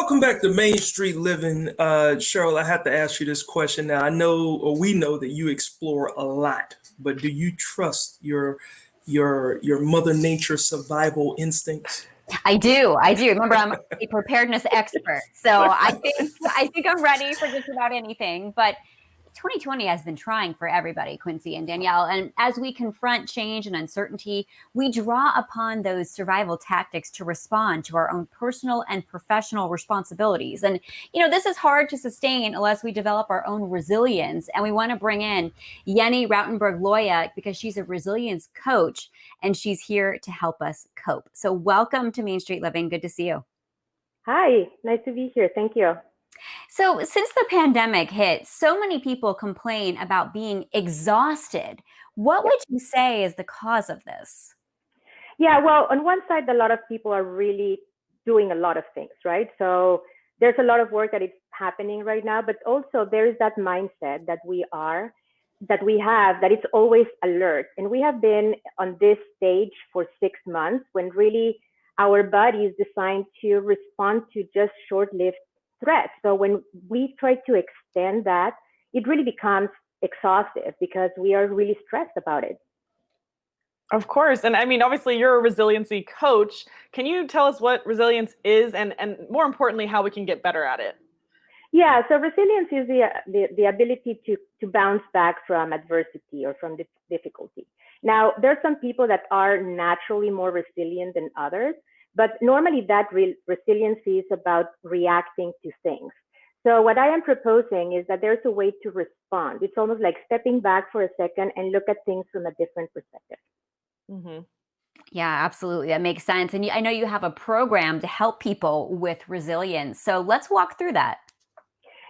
Welcome back to Main Street Living. Cheryl, I have to ask you this question now. I know, or we know that you explore a lot, but do you trust your Mother Nature survival instincts? I do. I do. Remember, I'm a preparedness expert. So I think I'm ready for just about anything. But 2020 has been trying for everybody, Quincy and Danielle. And as we confront change and uncertainty, we draw upon those survival tactics to respond to our own personal and professional responsibilities. And, this is hard to sustain unless we develop our own resilience. And we want to bring in Yennie Rautenberg-Loya because she's a resilience coach and she's here to help us cope. So welcome to Main Street Living. Good to see you. Hi, nice to be here. Thank you. So since the pandemic hit, so many people complain about being exhausted. What would you say is the cause of this? Yeah, well, on one side, a lot of people are really doing a lot of things, right? So there's a lot of work that is happening right now, but also there is that mindset that we have, that it's always alert. And we have been on this stage for 6 months when really our body is designed to respond to just short-lived threats. So when we try to extend that, it really becomes exhaustive because we are really stressed about it. Of course. And I mean, obviously you're a resiliency coach. Can you tell us what resilience is and more importantly, how we can get better at it? Yeah, so resilience is the ability to bounce back from adversity or from difficulty. Now, there are some people that are naturally more resilient than others, but normally that resiliency is about reacting to things. So what I am proposing is that there's a way to respond. It's almost like stepping back for a second and look at things from a different perspective. Mm-hmm. Yeah, absolutely. That makes sense. And I know you have a program to help people with resilience. So let's walk through that.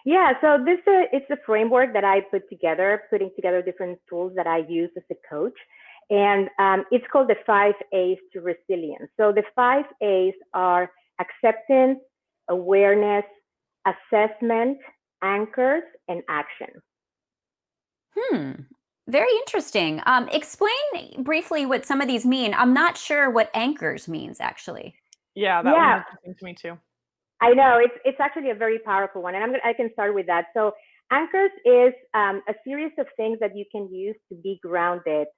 Yeah, so it's a framework that I putting together different tools that I use as a coach. And it's called the 5 A's to resilience. So the 5 A's are acceptance, awareness, assessment, anchors, and action. Very interesting. Explain briefly what some of these mean. I'm not sure what anchors means, actually. Yeah, that one's interesting to me too. I know, it's actually a very powerful one, and I can start with that. So anchors is a series of things that you can use to be grounded.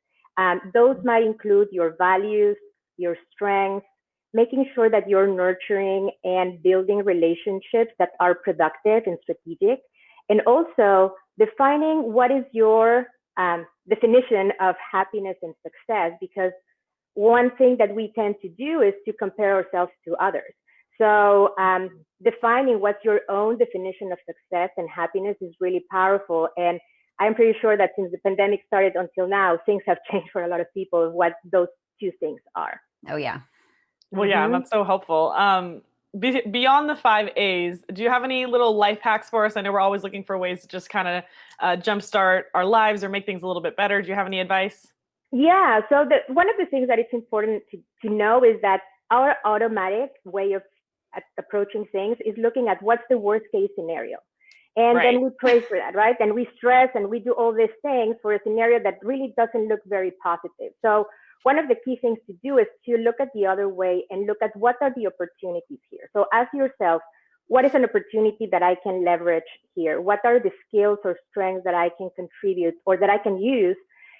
Those might include your values, your strengths, making sure that you're nurturing and building relationships that are productive and strategic, and also defining what is your definition of happiness and success, because one thing that we tend to do is to compare ourselves to others. So defining what's your own definition of success and happiness is really powerful. And I'm pretty sure that since the pandemic started until now, things have changed for a lot of people, what those two things are. Oh, yeah. Well, yeah, and that's so helpful. Beyond the 5 A's, do you have any little life hacks for us? I know we're always looking for ways to just kind of jumpstart our lives or make things a little bit better. Do you have any advice? Yeah, so one of the things that it's important to know is that our automatic way of approaching things is looking at what's the worst case scenario. And then we pray for that, right? And we stress and we do all these things for a scenario that really doesn't look very positive. So one of the key things to do is to look at the other way and look at what are the opportunities here. So ask yourself, what is an opportunity that I can leverage here? What are the skills or strengths that I can contribute or that I can use?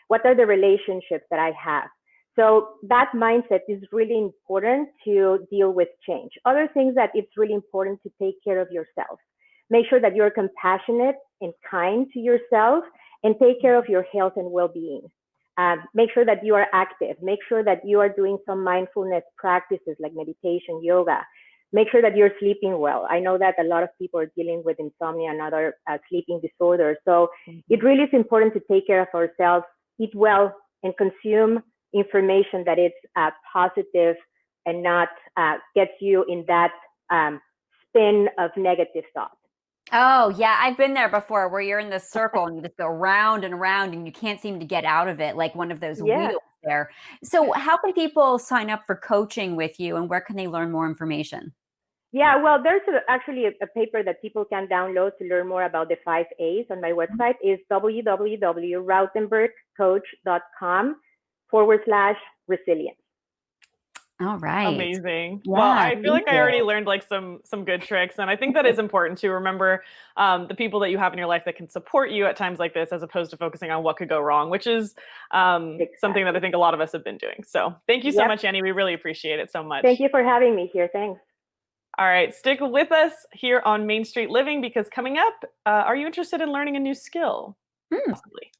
What are the relationships that I have? So that mindset is really important to deal with change. Other things that it's really important to take care of yourself. Make sure that you're compassionate and kind to yourself and take care of your health and well-being. Make sure that you are active. Make sure that you are doing some mindfulness practices like meditation, yoga. Make sure that you're sleeping well. I know that a lot of people are dealing with insomnia and other sleeping disorders. So it really is important to take care of ourselves, eat well, and consume information that is positive and not gets you in that spin of negative thought. Oh, yeah. I've been there before where you're in this circle and you just go round and round and you can't seem to get out of it, like one of those wheels there. So how can people sign up for coaching with you and where can they learn more information? Yeah, well, there's actually a paper that people can download to learn more about the 5 A's on my website is www.rautenbergcoach.com/resilience. All right. Amazing. Yeah, Well, I feel like thank I already you. learned like some good tricks, and I think that is important to remember the people that you have in your life that can support you at times like this, as opposed to focusing on what could go wrong, which is something that I think a lot of us have been doing. So thank you so much, Yennie. We really appreciate it so much. Thank you for having me here. Thanks. All right, stick with us here on Main Street Living, because coming up, are you interested in learning a new skill? Hmm. Possibly.